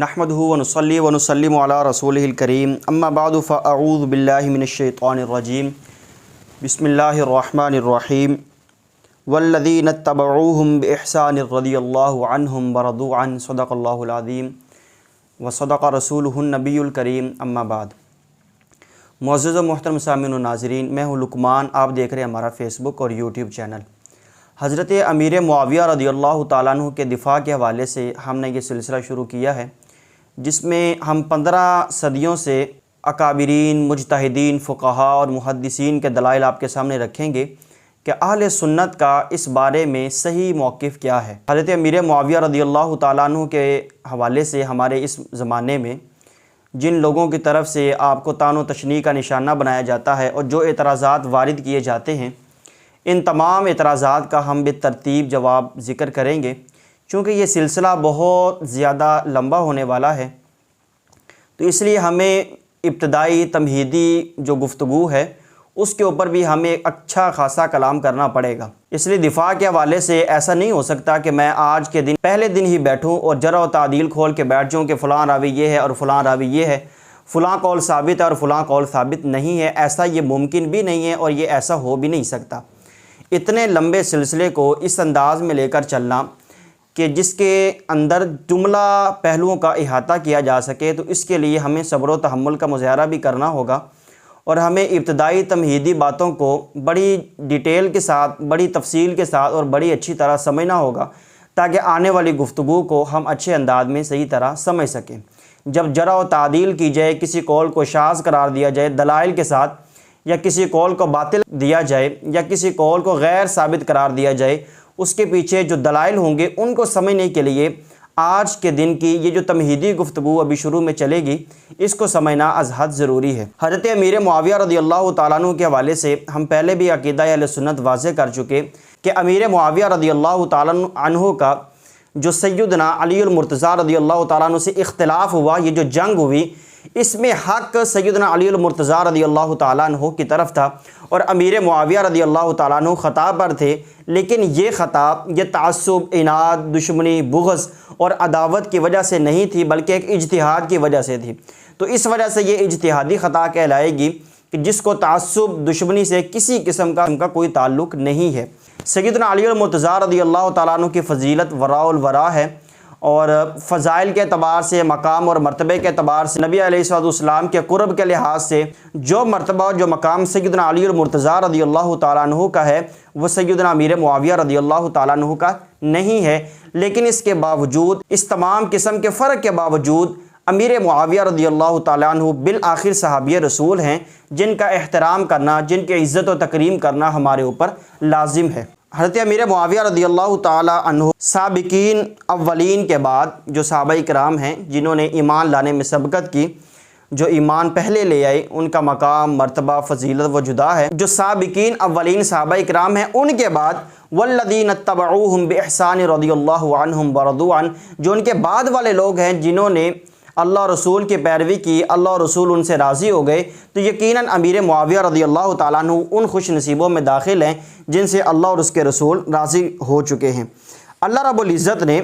نحمدہ ونصلی ونسلم علی رسولہ الکریم اما بعد فاعوذ باللہ من الشیطان الرجیم بسم اللہ الرحمن الرحیم والذین اتبعوہم باحسان رضی اللہ عنہم ورضوا عنہ صدق اللہ العظیم وصدق رسولہ النبی الکریم اما بعد۔ معزز و محترم سامعین و ناظرین، میں ہوں لقمان، آپ دیکھ رہے ہیں ہمارا فیس بک اور یوٹیوب چینل۔ حضرت امیر معاویہ رضی اللہ تعالیٰ عنہ کے دفاع کے حوالے سے ہم نے یہ سلسلہ شروع کیا ہے، جس میں ہم 15 صدیوں سے اکابرین، مجتہدین، فقہاء اور محدثین کے دلائل آپ کے سامنے رکھیں گے کہ اہل سنت کا اس بارے میں صحیح موقف کیا ہے۔ حضرت امیر معاویہ رضی اللہ تعالیٰ عنہ کے حوالے سے ہمارے اس زمانے میں جن لوگوں کی طرف سے آپ کو طعن و تشنیع کا نشانہ بنایا جاتا ہے اور جو اعتراضات وارد کیے جاتے ہیں، ان تمام اعتراضات کا ہم بالترتیب جواب ذکر کریں گے۔ چونکہ یہ سلسلہ بہت زیادہ لمبا ہونے والا ہے، تو اس لیے ہمیں ابتدائی تمہیدی جو گفتگو ہے اس کے اوپر بھی ہمیں اچھا خاصا کلام کرنا پڑے گا۔ اس لیے دفاع کے حوالے سے ایسا نہیں ہو سکتا کہ میں آج کے دن پہلے دن ہی بیٹھوں اور جرح و تعدیل کھول کے بیٹھ جاؤں کہ فلاں راوی یہ ہے اور فلاں راوی یہ ہے، فلاں قول ثابت ہے اور فلاں قول ثابت نہیں ہے۔ ایسا یہ ممکن بھی نہیں ہے اور یہ ایسا ہو بھی نہیں سکتا۔ اتنے لمبے سلسلے کو اس انداز میں لے کر چلنا کہ جس کے اندر جملہ پہلوؤں کا احاطہ کیا جا سکے، تو اس کے لیے ہمیں صبر و تحمل کا مظاہرہ بھی کرنا ہوگا اور ہمیں ابتدائی تمہیدی باتوں کو بڑی ڈیٹیل کے ساتھ، بڑی تفصیل کے ساتھ اور بڑی اچھی طرح سمجھنا ہوگا تاکہ آنے والی گفتگو کو ہم اچھے انداز میں صحیح طرح سمجھ سکیں۔ جب جرح و تعدیل کی جائے، کسی قول کو شاذ قرار دیا جائے دلائل کے ساتھ، یا کسی قول کو باطل دیا جائے یا کسی قول کو غیر ثابت قرار دیا جائے، اس کے پیچھے جو دلائل ہوں گے ان کو سمجھنے کے لیے آج کے دن کی یہ جو تمہیدی گفتگو ابھی شروع میں چلے گی، اس کو سمجھنا از حد ضروری ہے۔ حضرت امیر معاویہ رضی اللہ تعالیٰ عنہ کے حوالے سے ہم پہلے بھی عقیدہ اہل سنت واضح کر چکے کہ امیر معاویہ رضی اللہ تعالیٰ عنہ کا جو سیدنا علی المرتضیٰ رضی اللہ تعالیٰ عنہ سے اختلاف ہوا، یہ جو جنگ ہوئی، اس میں حق سیدنا علی المرتضیٰ رضی اللہ تعالیٰ عنہ کی طرف تھا اور امیر معاویہ رضی اللہ تعالیٰ عنہ خطا پر تھے۔ لیکن یہ خطا، یہ تعصب، عناد، دشمنی، بغض اور عداوت کی وجہ سے نہیں تھی، بلکہ ایک اجتہاد کی وجہ سے تھی۔ تو اس وجہ سے یہ اجتہادی خطا کہلائے گی کہ جس کو تعصب، دشمنی سے کسی قسم کا کوئی تعلق نہیں ہے۔ سیدنا علی المرتضیٰ رضی اللہ تعالیٰ عنہ کی فضیلت وراء الورا ہے، اور فضائل کے اعتبار سے، مقام اور مرتبے کے اعتبار سے، نبی علیہ السلام کے قرب کے لحاظ سے جو مرتبہ اور جو مقام سیدنا علی المرتضیٰ رضی اللہ تعالیٰ عنہ کا ہے، وہ سیدنا امیر معاویہ رضی اللہ تعالیٰ عنہ کا نہیں ہے۔ لیکن اس کے باوجود، اس تمام قسم کے فرق کے باوجود، امیر معاویہ رضی اللہ تعالیٰ عنہ بالآخر صحابی رسول ہیں، جن کا احترام کرنا، جن کی عزت و تکریم کرنا ہمارے اوپر لازم ہے۔ حضرت امیر معاویہ رضی اللہ تعالیٰ عنہ سابقین اولین کے بعد جو صحابہ کرام ہیں جنہوں نے ایمان لانے میں سبقت کی، جو ایمان پہلے لے آئے، ان کا مقام، مرتبہ، فضیلت وہ جدا ہے۔ جو سابقین اولین صحابہ کرام ہیں، ان کے بعد والذین اتبعوہم باحسان رضی اللہ عنہم ورضوا عنہ، جو ان کے بعد والے لوگ ہیں جنہوں نے اللہ رسول کی پیروی کی، اللہ رسول ان سے راضی ہو گئے، تو یقیناً امیر معاویہ رضی اللہ تعالیٰ عنہ ان خوش نصیبوں میں داخل ہیں جن سے اللہ اور اس کے رسول راضی ہو چکے ہیں۔ اللہ رب العزت نے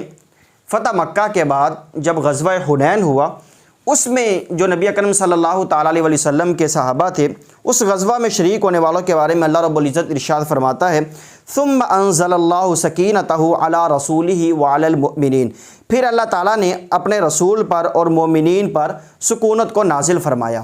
فتح مکہ کے بعد جب غزوہ حنین ہوا، اس میں جو نبی اکرم صلی اللہ تعالیٰ علیہ وسلم کے صحابہ تھے، اس غزوہ میں شریک ہونے والوں کے بارے میں اللہ رب العزت ارشاد فرماتا ہے، ثم انزل اللہ سکینتہ علی رسولہ وعلی المؤمنین، پھر اللہ تعالیٰ نے اپنے رسول پر اور مومنین پر سکونت کو نازل فرمایا۔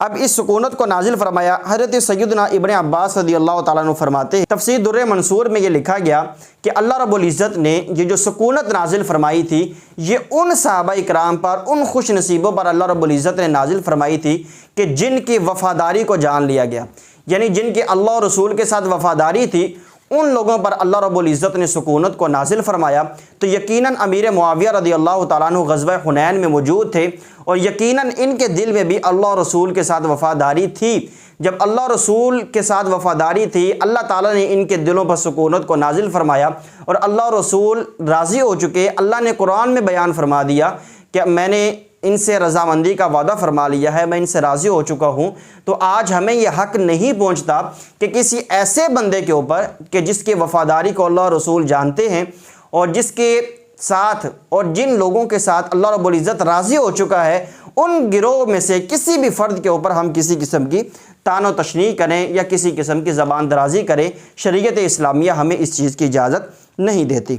اب اس سکونت کو نازل فرمایا، حضرت سیدنا ابن عباس رضی اللہ تعالیٰ عنہ فرماتے ہیں، تفسیر در منصور میں یہ لکھا گیا کہ اللہ رب العزت نے یہ جو سکونت نازل فرمائی تھی، یہ ان صحابہ کرام پر، ان خوش نصیبوں پر اللہ رب العزت نے نازل فرمائی تھی کہ جن کی وفاداری کو جان لیا گیا، یعنی جن کی اللہ اور رسول کے ساتھ وفاداری تھی، ان لوگوں پر اللہ رب العزت نے سکونت کو نازل فرمایا۔ تو یقیناً امیر معاویہ رضی اللہ تعالیٰ عنہ غزوہ حنین میں موجود تھے اور یقیناً ان کے دل میں بھی اللہ رسول کے ساتھ وفاداری تھی۔ جب اللہ رسول کے ساتھ وفاداری تھی، اللہ تعالیٰ نے ان کے دلوں پر سکونت کو نازل فرمایا اور اللہ رسول راضی ہو چکے۔ اللہ نے قرآن میں بیان فرما دیا کہ میں نے ان سے رضامندی کا وعدہ فرما لیا ہے، میں ان سے راضی ہو چکا ہوں۔ تو آج ہمیں یہ حق نہیں پہنچتا کہ کسی ایسے بندے کے اوپر کہ جس کی وفاداری کو اللہ رسول جانتے ہیں اور جس کے ساتھ اور جن لوگوں کے ساتھ اللہ رب العزت راضی ہو چکا ہے ان گروہ میں سے کسی بھی فرد کے اوپر ہم کسی قسم کی طعن و تشنیع کریں یا کسی قسم کی زبان درازی کریں، شریعت اسلامیہ ہمیں اس چیز کی اجازت نہیں دیتی۔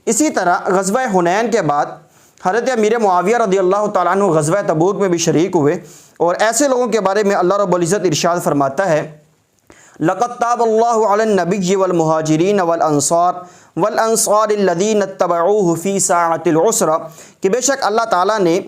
اسی طرح غزوہ حنین کے بعد حضرت امیر معاویہ رضی اللہ تعالیٰ عنہ غزوہ تبوک میں بھی شریک ہوئے، اور ایسے لوگوں کے بارے میں اللہ رب العزت ارشاد فرماتا ہے لَقَدْ تَابَ اللَّهُ عَلَى النَّبِيِّ وَالْمُهَاجِرِينَ وَالْأَنصَارِ الَّذِينَ اتَّبَعُوهُ فِي سَاعَةِ الْعُسْرَةِ کہ بے شک اللہ تعالیٰ نے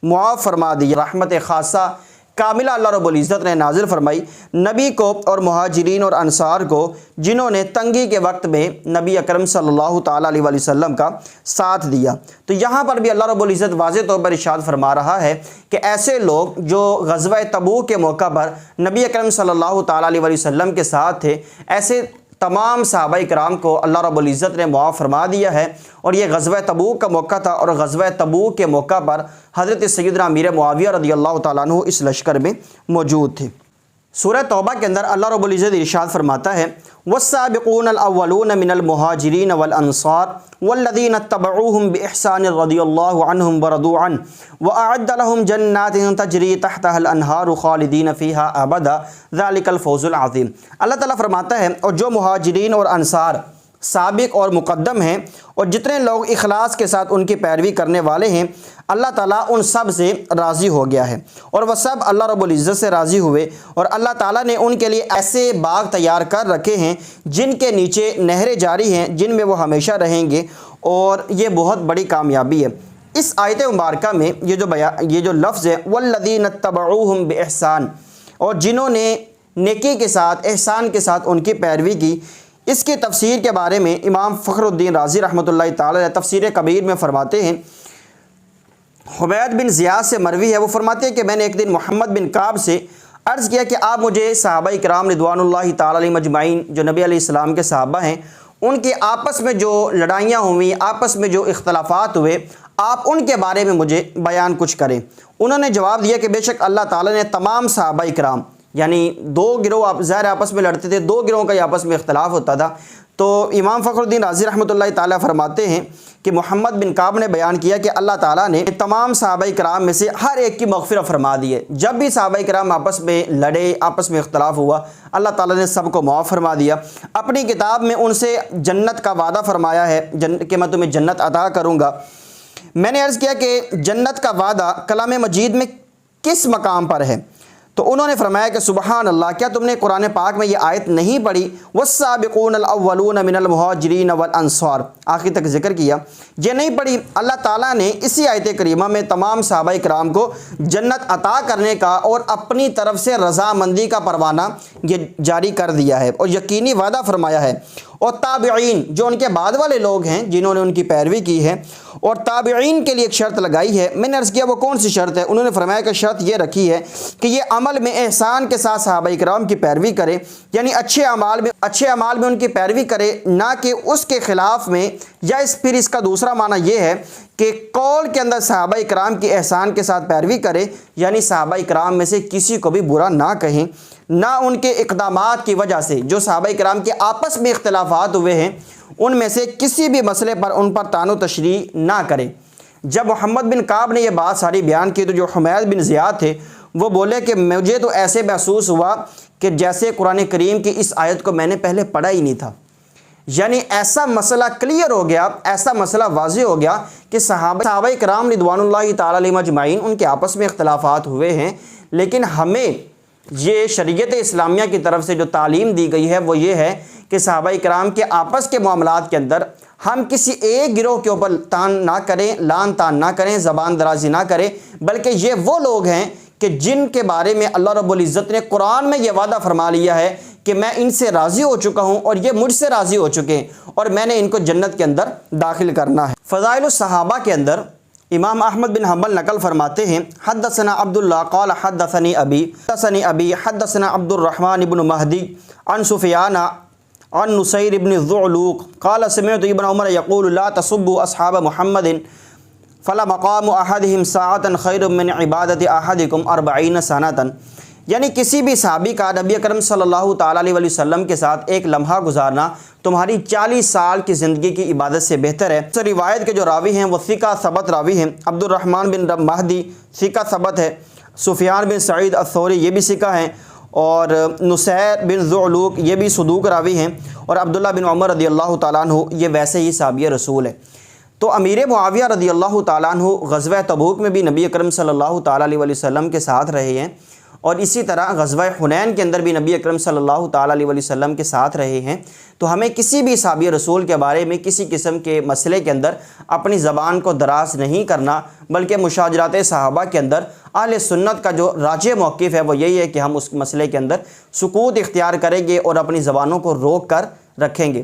معاف فرما دی، رحمت خاصہ کاملہ اللہ رب العزت نے نازل فرمائی نبی کو اور مہاجرین اور انصار کو، جنہوں نے تنگی کے وقت میں نبی اکرم صلی اللہ تعالیٰ علیہ وسلم کا ساتھ دیا۔ تو یہاں پر بھی اللہ رب العزت واضح طور پر ارشاد فرما رہا ہے کہ ایسے لوگ جو غزوہ تبوک کے موقع پر نبی اکرم صلی اللہ تعالیٰ علیہ وسلم کے ساتھ تھے، ایسے تمام صحابہ کرام کو اللہ رب العزت نے معاف فرما دیا ہے، اور یہ غزوہ تبوک کا موقع تھا، اور غزوہ تبوک کے موقع پر حضرت سیدنا امیر معاویہ رضی اللہ تعالیٰ عنہ اس لشکر میں موجود تھے۔ سورہ توبہ کے اندر اللہ رب العزت ارشاد فرماتا ہے والسابقون الاولون من المہاجرین والانصار والذین اتبعوهم بإحسان رضی اللہ عنہم ورضوا عنہ وأعد لهم جنات تجری تحتها الانہار خالدین فیہا ابدا ذلک الفوز العظیم۔ اللہ تعالیٰ فرماتا ہے اور جو مہاجرین اور انصار سابق اور مقدم ہیں اور جتنے لوگ اخلاص کے ساتھ ان کی پیروی کرنے والے ہیں، اللہ تعالیٰ ان سب سے راضی ہو گیا ہے، اور وہ سب اللہ رب العزت سے راضی ہوئے، اور اللہ تعالیٰ نے ان کے لیے ایسے باغ تیار کر رکھے ہیں جن کے نیچے نہریں جاری ہیں، جن میں وہ ہمیشہ رہیں گے، اور یہ بہت بڑی کامیابی ہے۔ اس آیت مبارکہ میں یہ جو لفظ ہے والذین اتبعوہم بإحسان، اور جنہوں نے نیکی کے ساتھ احسان کے ساتھ ان کی پیروی کی، اس کی تفسیر کے بارے میں امام فخر الدین رازی رحمۃ اللہ تعالی تفسیر کبیر میں فرماتے ہیں، حمید بن زیاد سے مروی ہے، وہ فرماتے ہیں کہ میں نے ایک دن محمد بن کعب سے عرض کیا کہ آپ مجھے صحابہ کرام رضوان اللہ تعالی علیہم اجمعین جو نبی علیہ السلام کے صحابہ ہیں، ان کے آپس میں جو لڑائیاں ہوئیں، آپس میں جو اختلافات ہوئے، آپ ان کے بارے میں مجھے بیان کچھ کریں۔ انہوں نے جواب دیا کہ بے شک اللہ تعالیٰ نے تمام صحابہ کرام، یعنی دو گروہ ظاہر آپس میں لڑتے تھے، دو گروہوں کا آپس میں اختلاف ہوتا تھا، تو امام فخر الدین رازی رحمۃ اللہ تعالیٰ فرماتے ہیں کہ محمد بن کعب نے بیان کیا کہ اللہ تعالیٰ نے تمام صحابہ کرام میں سے ہر ایک کی مغفرت فرما دی ہے۔ جب بھی صحابہ کرام آپس میں لڑے، آپس میں اختلاف ہوا، اللہ تعالیٰ نے سب کو معاف فرما دیا۔ اپنی کتاب میں ان سے جنت کا وعدہ فرمایا ہے کہ میں تمہیں جنت عطا کروں گا۔ میں نے عرض کیا کہ جنت کا وعدہ کلام مجید میں کس مقام پر ہے؟ تو انہوں نے فرمایا کہ سبحان اللہ، کیا تم نے قرآن پاک میں یہ آیت نہیں پڑھی والسابقون الاولون من المہاجرین والانصار، آخر تک ذکر کیا، یہ نہیں پڑھی؟ اللہ تعالیٰ نے اسی آیت کریمہ میں تمام صحابہ کرام کو جنت عطا کرنے کا اور اپنی طرف سے رضامندی کا پروانہ یہ جاری کر دیا ہے اور یقینی وعدہ فرمایا ہے۔ اور تابعین جو ان کے بعد والے لوگ ہیں جنہوں نے ان کی پیروی کی ہے، اور تابعین کے لیے ایک شرط لگائی ہے۔ میں نے عرض کیا وہ کون سی شرط ہے؟ انہوں نے فرمایا کہ شرط یہ رکھی ہے کہ یہ عمل میں احسان کے ساتھ صحابہ کرام کی پیروی کرے، یعنی اچھے اعمال میں ان کی پیروی کرے، نہ کہ اس کے خلاف میں، یا پھر اس کا دوسرا معنی یہ ہے کہ قول کے اندر صحابہ کرام کی احسان کے ساتھ پیروی کرے، یعنی صحابہ کرام میں سے کسی کو بھی برا نہ کہیں، نہ ان کے اقدامات کی وجہ سے جو صحابہ کرام کے آپس میں اختلافات ہوئے ہیں ان میں سے کسی بھی مسئلے پر ان پر طعن و تشریع نہ کرے۔ جب محمد بن کعب نے یہ بات ساری بیان کی تو جو حمید بن زیاد تھے وہ بولے کہ مجھے تو ایسے محسوس ہوا کہ جیسے قرآن کریم کی اس آیت کو میں نے پہلے پڑھا ہی نہیں تھا، یعنی ایسا مسئلہ کلیئر ہو گیا، ایسا مسئلہ واضح ہو گیا کہ صحابہ کرام رضوان اللہ تعالی علیہم اجمعین ان کے آپس میں اختلافات ہوئے ہیں، لیکن ہمیں یہ شریعت اسلامیہ کی طرف سے جو تعلیم دی گئی ہے وہ یہ ہے کہ صحابہ کرام کے آپس کے معاملات کے اندر ہم کسی ایک گروہ کے اوپر لان تان نہ کریں، زبان درازی نہ کریں، بلکہ یہ وہ لوگ ہیں کہ جن کے بارے میں اللہ رب العزت نے قرآن میں یہ وعدہ فرما لیا ہے کہ میں ان سے راضی ہو چکا ہوں اور یہ مجھ سے راضی ہو چکے ہیں اور میں نے ان کو جنت کے اندر داخل کرنا ہے۔ فضائل الصحابہ کے اندر امام احمد بن حنبل نقل فرماتے ہیں حدثنا عبداللہ قال حدثنی ابی حدثنا عبد الرحمن بن مہدی عن سفیان عن نصیر بن الذعلوق قال سمعت ابن عمر یقول لا تصبوا اصحاب محمد فلا مقام احدهم ساعة خیر من عبادت احدکم 40 سنة۔ یعنی کسی بھی صحابی کا نبی اکرم صلی اللہ تعالیٰ علیہ وسلم کے ساتھ ایک لمحہ گزارنا تمہاری 40 سال کی زندگی کی عبادت سے بہتر ہے۔ اس روایت کے جو راوی ہیں وہ ثقہ ثبت راوی ہیں۔ عبد الرحمن بن مہدی ثقہ ثبت ہے، سفیان بن سعید الثوری یہ بھی ثقہ ہیں، اور نصیر بن ذعلوق یہ بھی صدوق راوی ہیں، اور عبداللہ بن عمر رضی اللہ تعالیٰ عنہ یہ ویسے ہی صحابی رسول ہے۔ تو امیر معاویہ رضی اللہ تعالیٰ عنہ غزوہ تبوک میں بھی نبی اکرم صلی اللہ تعالیٰ علیہ وسلم کے ساتھ رہے ہیں، اور اسی طرح غزوہ حنین کے اندر بھی نبی اکرم صلی اللہ تعالیٰ علیہ وسلم کے ساتھ رہے ہیں۔ تو ہمیں کسی بھی صحابی رسول کے بارے میں کسی قسم کے مسئلے کے اندر اپنی زبان کو دراز نہیں کرنا، بلکہ مشاجرات صحابہ کے اندر اہل سنت کا جو راجح موقف ہے وہ یہی ہے کہ ہم اس مسئلے کے اندر سکوت اختیار کریں گے اور اپنی زبانوں کو روک کر رکھیں گے۔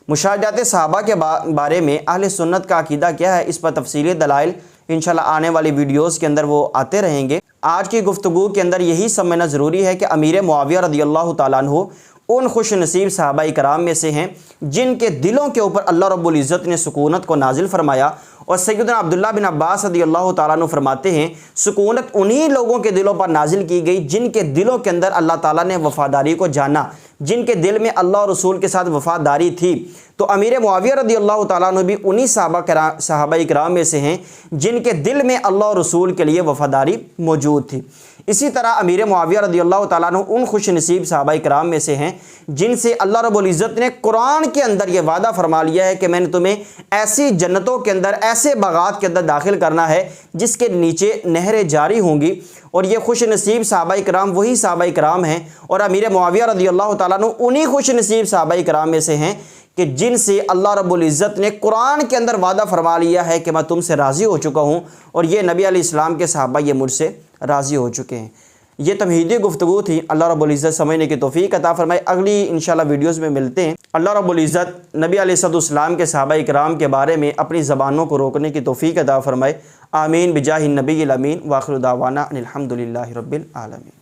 مشاجرات صحابہ کے بارے میں اہل سنت کا عقیدہ کیا ہے، اس پر تفصیلی دلائل انشاءاللہ آنے والی ویڈیوز کے اندر وہ آتے رہیں گے۔ آج کی گفتگو کے اندر یہی سمجھنا ضروری ہے کہ امیر معاویہ رضی اللہ تعالیٰ عنہ ان خوش نصیب صحابہ کرام میں سے ہیں جن کے دلوں کے اوپر اللہ رب العزت نے سکونت کو نازل فرمایا، اور سیدنا عبداللہ بن عباس رضی اللہ تعالیٰ عنہ فرماتے ہیں سکونت انہی لوگوں کے دلوں پر نازل کی گئی جن کے دلوں کے اندر اللہ تعالیٰ نے وفاداری کو جانا، جن کے دل میں اللہ اور رسول کے ساتھ وفاداری تھی۔ تو امیر معاویہ رضی اللہ تعالیٰ عنہ بھی انہی صحابہ کرام میں سے ہیں جن کے دل میں اللہ اور رسول کے لیے وفاداری موجود تھی۔ اسی طرح امیر معاویہ رضی اللہ تعالیٰ عنہ ان خوش نصیب صحابہ کرام میں سے ہیں جن سے اللہ رب العزت نے قرآن کے اندر یہ وعدہ فرما لیا ہے کہ میں نے تمہیں ایسی جنتوں کے اندر، ایسے باغات کے اندر داخل کرنا ہے جس کے نیچے نہریں جاری ہوں گی۔ اور یہ خوش نصیب صحابہ کرام وہی صحابہ کرام ہیں، اور امیر معاویہ رضی اللہ تعالیٰ عنہ انہی خوش نصیب صحابہ کرام میں سے ہیں کہ جن سے اللہ رب العزت نے قرآن کے اندر وعدہ فرما لیا ہے کہ میں تم سے راضی ہو چکا ہوں، اور یہ نبی علیہ السلام کے صحابہ یہ مجھ سے راضی ہو چکے ہیں۔ یہ تمہیدی گفتگو تھی، اللہ رب العزت سمجھنے کی توفیق عطا فرمائے۔ اگلی انشاءاللہ ویڈیوز میں ملتے ہیں۔ اللہ رب العزت نبی علیہ السلام کے صحابہ کرام کے بارے میں اپنی زبانوں کو روکنے کی توفیق عطا فرمائے۔ آمین بجاہ النبی الامین، وآخر دعوانا ان الحمدللہ رب العالمین۔